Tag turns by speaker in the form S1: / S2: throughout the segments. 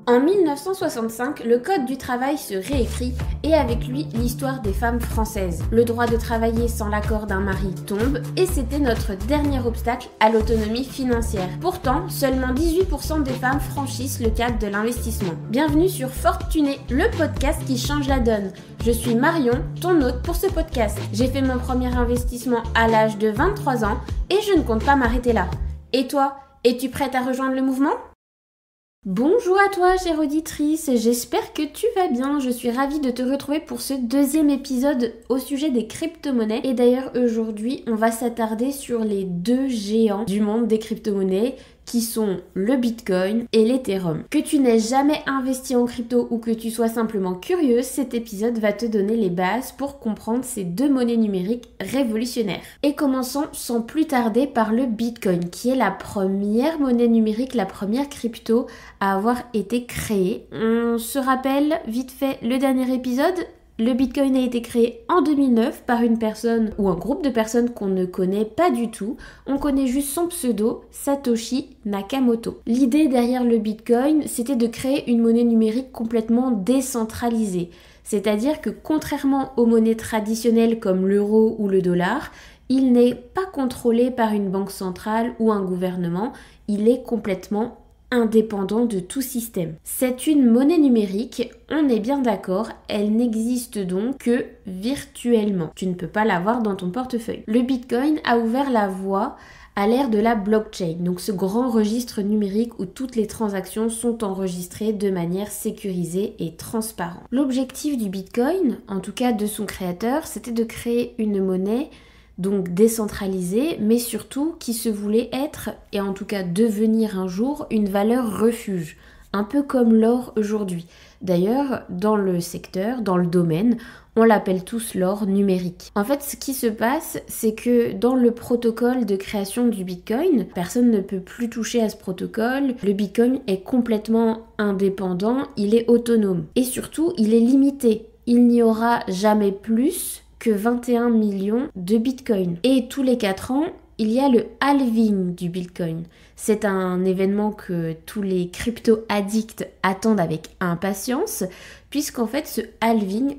S1: En 1965, le Code du travail se réécrit et avec lui l'histoire des femmes françaises. Le droit de travailler sans l'accord d'un mari tombe et c'était notre dernier obstacle à l'autonomie financière. Pourtant, seulement 18% des femmes franchissent le cap de l'investissement. Bienvenue sur Fortuné, le podcast qui change la donne. Je suis Marion, ton hôte pour ce podcast. J'ai fait mon premier investissement à l'âge de 23 ans et je ne compte pas m'arrêter là. Et toi, es-tu prête à rejoindre le mouvement ? Bonjour à toi chère auditrice, j'espère que tu vas bien, je suis ravie de te retrouver pour ce deuxième épisode au sujet des crypto-monnaies. Et d'ailleurs aujourd'hui on va s'attarder sur les deux géants du monde des crypto-monnaies qui sont le Bitcoin et l'Ethereum. Que tu n'aies jamais investi en crypto ou que tu sois simplement curieuse, cet épisode va te donner les bases pour comprendre ces deux monnaies numériques révolutionnaires. Et commençons sans plus tarder par le Bitcoin, qui est la première monnaie numérique, la première crypto à avoir été créée. On se rappelle vite fait le dernier épisode. Le Bitcoin a été créé en 2009 par une personne ou un groupe de personnes qu'on ne connaît pas du tout. On connaît juste son pseudo, Satoshi Nakamoto. L'idée derrière le Bitcoin, c'était de créer une monnaie numérique complètement décentralisée. C'est-à-dire que contrairement aux monnaies traditionnelles comme l'euro ou le dollar, il n'est pas contrôlé par une banque centrale ou un gouvernement, il est complètement indépendant de tout système. C'est une monnaie numérique, on est bien d'accord, elle n'existe donc que virtuellement. Tu ne peux pas l'avoir dans ton portefeuille. Le Bitcoin a ouvert la voie à l'ère de la blockchain, donc ce grand registre numérique où toutes les transactions sont enregistrées de manière sécurisée et transparente. L'objectif du Bitcoin, en tout cas de son créateur, c'était de créer une monnaie donc décentralisée, mais surtout qui se voulait être, et en tout cas devenir un jour, une valeur refuge, un peu comme l'or aujourd'hui. D'ailleurs, dans le secteur, dans le domaine, on l'appelle tous l'or numérique. En fait, ce qui se passe, c'est que dans le protocole de création du Bitcoin, personne ne peut plus toucher à ce protocole. Le Bitcoin est complètement indépendant, il est autonome. Et surtout, il est limité. Il n'y aura jamais plus que 21 millions de Bitcoin. Et tous les 4 ans, il y a le halving du Bitcoin. C'est un événement que tous les crypto-addicts attendent avec impatience, puisqu'en fait, ce halving,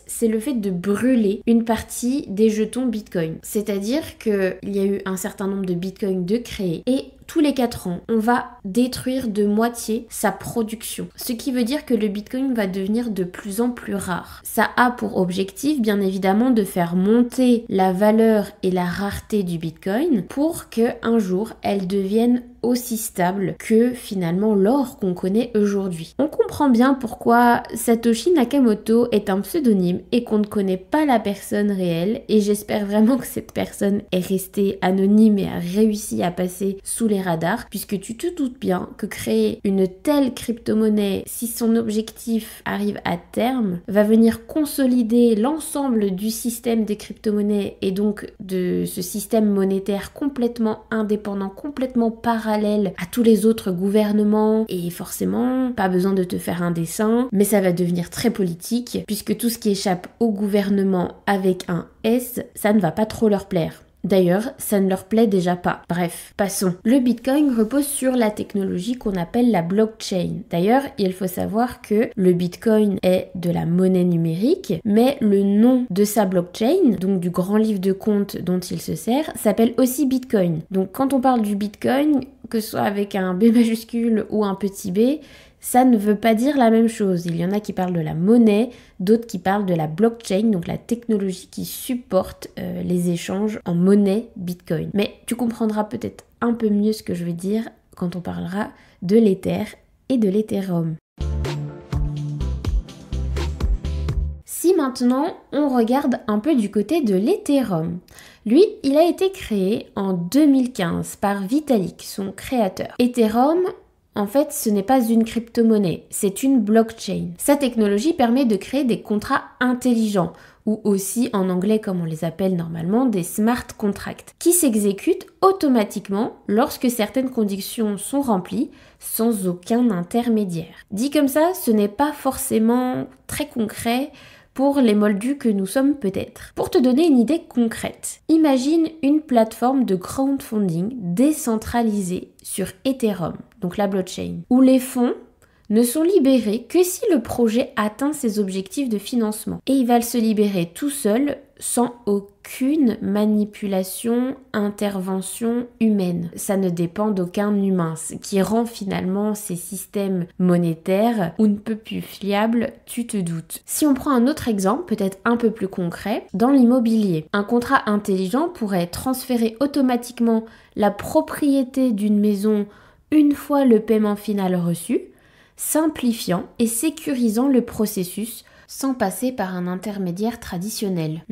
S1: c'est le fait de brûler une partie des jetons Bitcoin. C'est-à-dire qu'il y a eu un certain nombre de Bitcoin de créés, et tous les 4 ans, on va détruire de moitié sa production. Ce qui veut dire que le Bitcoin va devenir de plus en plus rare. Ça a pour objectif, bien évidemment, de faire monter la valeur et la rareté du Bitcoin pour qu'un jour, elle devienne aussi stable que finalement l'or qu'on connaît aujourd'hui. On comprend bien pourquoi Satoshi Nakamoto est un pseudonyme et qu'on ne connaît pas la personne réelle, et j'espère vraiment que cette personne est restée anonyme et a réussi à passer sous les radars, puisque tu te doutes bien que créer une telle crypto-monnaie, si son objectif arrive à terme, va venir consolider l'ensemble du système des crypto-monnaies et donc de ce système monétaire complètement indépendant, complètement parallèle à tous les autres gouvernements, et forcément, pas besoin de te faire un dessin, mais ça va devenir très politique, puisque tout ce qui échappe au gouvernement avec un S, ça ne va pas trop leur plaire. D'ailleurs, ça ne leur plaît déjà pas. Bref, passons. Le Bitcoin repose sur la technologie qu'on appelle la blockchain. D'ailleurs, il faut savoir que le Bitcoin est de la monnaie numérique, mais le nom de sa blockchain, donc du grand livre de compte dont il se sert, s'appelle aussi Bitcoin. Donc quand on parle du Bitcoin, que ce soit avec un B majuscule ou un petit b, ça ne veut pas dire la même chose. Il y en a qui parlent de la monnaie, d'autres qui parlent de la blockchain, donc la technologie qui supporte les échanges en monnaie Bitcoin. Mais tu comprendras peut-être un peu mieux ce que je veux dire quand on parlera de l'Ether et de l'Ethereum. Si maintenant on regarde un peu du côté de l'Ethereum, lui, il a été créé en 2015 par Vitalik, son créateur. Ethereum, en fait, ce n'est pas une crypto-monnaie, c'est une blockchain. Sa technologie permet de créer des contrats intelligents, ou aussi en anglais comme on les appelle normalement, des smart contracts, qui s'exécutent automatiquement lorsque certaines conditions sont remplies, sans aucun intermédiaire. Dit comme ça, ce n'est pas forcément très concret pour les moldus que nous sommes peut-être. Pour te donner une idée concrète, imagine une plateforme de crowdfunding décentralisée sur Ethereum, donc la blockchain, où les fonds ne sont libérés que si le projet atteint ses objectifs de financement. Et il va se libérer tout seul, sans aucune manipulation, intervention humaine. Ça ne dépend d'aucun humain, ce qui rend finalement ces systèmes monétaires ou ne peut plus fiables, tu te doutes. Si on prend un autre exemple, peut-être un peu plus concret, dans l'immobilier, un contrat intelligent pourrait transférer automatiquement la propriété d'une maison une fois le paiement final reçu, simplifiant et sécurisant le processus sans passer par un intermédiaire traditionnel.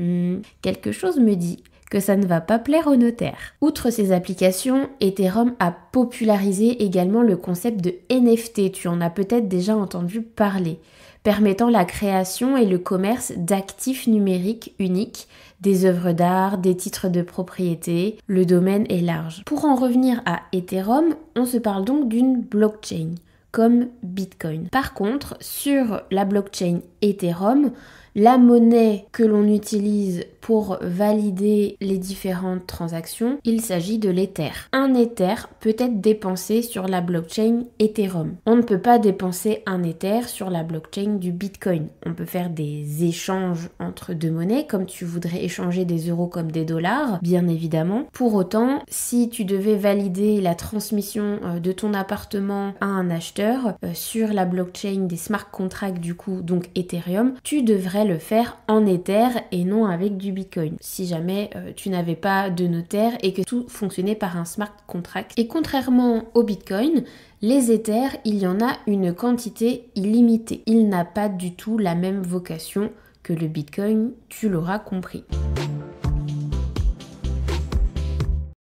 S1: Quelque chose me dit que ça ne va pas plaire aux notaires. Outre ces applications, Ethereum a popularisé également le concept de NFT, tu en as peut-être déjà entendu parler, permettant la création et le commerce d'actifs numériques uniques, des œuvres d'art, des titres de propriété, le domaine est large. Pour en revenir à Ethereum, on se parle donc d'une blockchain, comme Bitcoin. Par contre, sur la blockchain Ethereum, la monnaie que l'on utilise pour valider les différentes transactions, il s'agit de l'Ether. Un Ether peut être dépensé sur la blockchain Ethereum. On ne peut pas dépenser un Ether sur la blockchain du Bitcoin. On peut faire des échanges entre deux monnaies, comme tu voudrais échanger des euros comme des dollars, bien évidemment. Pour autant, si tu devais valider la transmission de ton appartement à un acheteur sur la blockchain des smart contracts du coup, donc Ethereum, tu devrais le faire en Ether et non avec du Bitcoin, si jamais tu n'avais pas de notaire et que tout fonctionnait par un smart contract. Et contrairement au Bitcoin, les Ethers, il y en a une quantité illimitée. Il n'a pas du tout la même vocation que le Bitcoin, tu l'auras compris.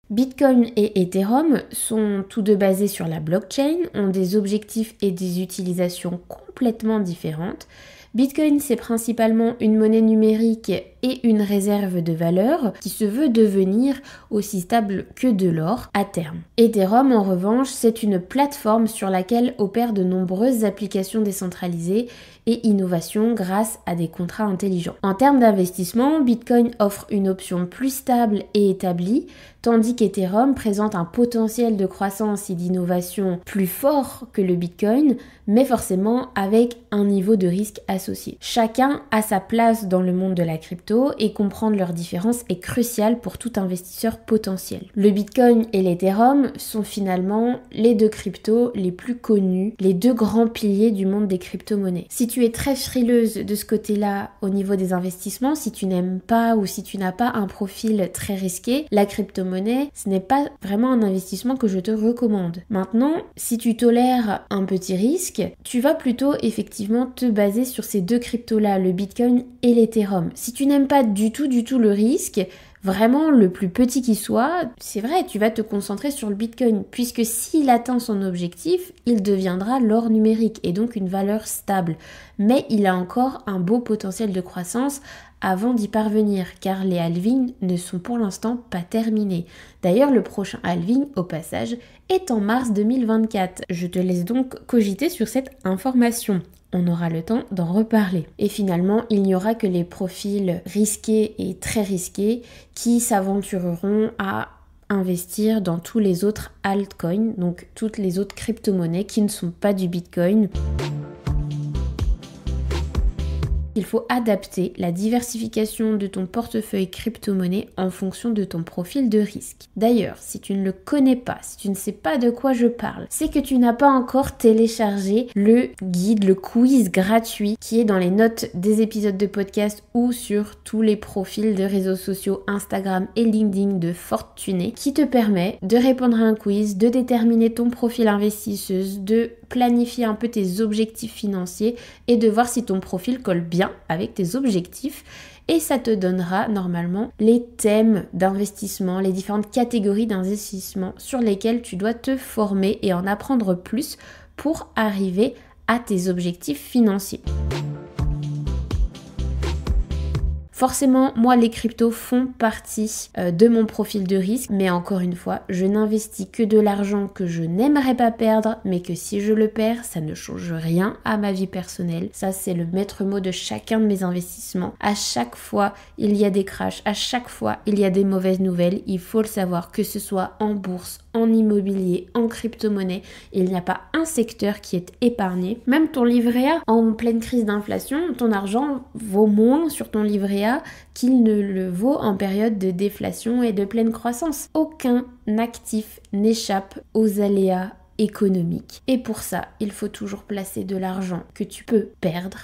S1: Bitcoin et Ethereum sont tous deux basés sur la blockchain, ont des objectifs et des utilisations complètement différentes. Bitcoin, c'est principalement une monnaie numérique et une réserve de valeur qui se veut devenir aussi stable que de l'or à terme. Ethereum, en revanche, c'est une plateforme sur laquelle opèrent de nombreuses applications décentralisées et innovations grâce à des contrats intelligents. En termes d'investissement, Bitcoin offre une option plus stable et établie, tandis qu'Ethereum présente un potentiel de croissance et d'innovation plus fort que le Bitcoin, mais forcément avec un niveau de risque associé. Chacun a sa place dans le monde de la crypto et comprendre leurs différences est crucial pour tout investisseur potentiel. Le Bitcoin et l'Ethereum sont finalement les deux cryptos les plus connus, les deux grands piliers du monde des crypto-monnaies. Si tu es très frileuse de ce côté-là au niveau des investissements, si tu n'aimes pas ou si tu n'as pas un profil très risqué, la crypto-monnaie, ce n'est pas vraiment un investissement que je te recommande. Maintenant, si tu tolères un petit risque, tu vas plutôt effectivement te baser sur ces deux cryptos-là, le Bitcoin et l'Ethereum. Si tu n'aimes pas du tout le risque, vraiment le plus petit qui soit, c'est vrai, tu vas te concentrer sur le Bitcoin, puisque s'il atteint son objectif, il deviendra l'or numérique et donc une valeur stable. Mais il a encore un beau potentiel de croissance avant d'y parvenir, car les halvings ne sont pour l'instant pas terminés. D'ailleurs, le prochain halving, au passage, est en mars 2024. Je te laisse donc cogiter sur cette information. On aura le temps d'en reparler. Et finalement, il n'y aura que les profils risqués et très risqués qui s'aventureront à investir dans tous les autres altcoins, donc toutes les autres crypto-monnaies qui ne sont pas du Bitcoin. Il faut adapter la diversification de ton portefeuille crypto-monnaie en fonction de ton profil de risque. D'ailleurs, si tu ne le connais pas, si tu ne sais pas de quoi je parle, c'est que tu n'as pas encore téléchargé le guide, le quiz gratuit qui est dans les notes des épisodes de podcast ou sur tous les profils de réseaux sociaux Instagram et LinkedIn de Fortuné qui te permet de répondre à un quiz, de déterminer ton profil investisseuse, de planifier un peu tes objectifs financiers et de voir si ton profil colle bien avec tes objectifs. Et ça te donnera normalement les thèmes d'investissement, les différentes catégories d'investissement sur lesquelles tu dois te former et en apprendre plus pour arriver à tes objectifs financiers. Forcément, moi, les cryptos font partie de mon profil de risque, mais encore une fois, je n'investis que de l'argent que je n'aimerais pas perdre, mais que si je le perds, ça ne change rien à ma vie personnelle. Ça, c'est le maître mot de chacun de mes investissements. À chaque fois, il y a des crashs, à chaque fois, il y a des mauvaises nouvelles. Il faut le savoir, que ce soit en bourse, en immobilier, en crypto-monnaie, il n'y a pas un secteur qui est épargné. Même ton livret A, en pleine crise d'inflation, ton argent vaut moins sur ton livret A qu'il ne le vaut en période de déflation et de pleine croissance. Aucun actif n'échappe aux aléas économiques. Et pour ça, il faut toujours placer de l'argent que tu peux perdre,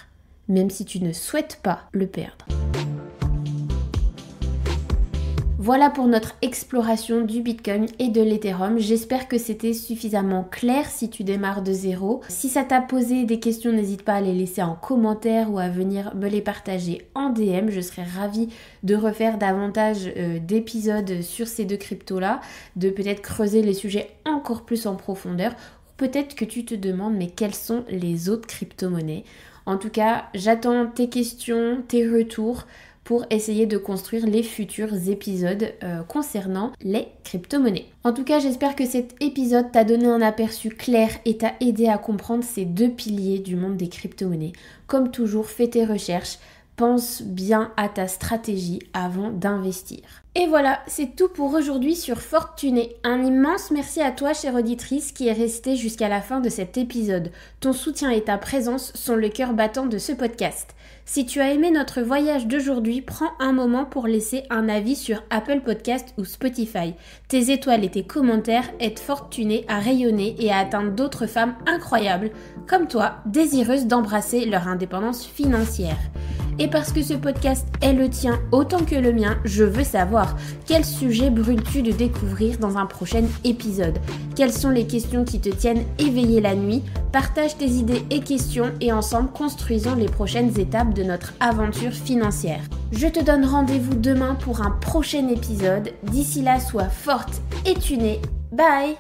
S1: même si tu ne souhaites pas le perdre. Voilà pour notre exploration du Bitcoin et de l'Ethereum. J'espère que c'était suffisamment clair si tu démarres de zéro. Si ça t'a posé des questions, n'hésite pas à les laisser en commentaire ou à venir me les partager en DM. Je serais ravie de refaire davantage d'épisodes sur ces deux cryptos-là, de peut-être creuser les sujets encore plus en profondeur. Peut-être que tu te demandes, mais quelles sont les autres crypto-monnaies ? En tout cas, j'attends tes questions, tes retours, pour essayer de construire les futurs épisodes concernant les crypto-monnaies. En tout cas, j'espère que cet épisode t'a donné un aperçu clair et t'a aidé à comprendre ces deux piliers du monde des crypto-monnaies. Comme toujours, fais tes recherches, pense bien à ta stratégie avant d'investir. Et voilà, c'est tout pour aujourd'hui sur Fortuné. Un immense merci à toi, chère auditrice, qui est restée jusqu'à la fin de cet épisode. Ton soutien et ta présence sont le cœur battant de ce podcast. Si tu as aimé notre voyage d'aujourd'hui, prends un moment pour laisser un avis sur Apple Podcast ou Spotify. Tes étoiles et tes commentaires aident Fortuné à rayonner et à atteindre d'autres femmes incroyables, comme toi, désireuses d'embrasser leur indépendance financière. Et parce que ce podcast est le tien autant que le mien, je veux savoir quel sujet brûles-tu de découvrir dans un prochain épisode ? Quelles sont les questions qui te tiennent éveillé la nuit ? Partage tes idées et questions et ensemble construisons les prochaines étapes de notre aventure financière. Je te donne rendez-vous demain pour un prochain épisode. D'ici là, sois forte et tunée. Bye!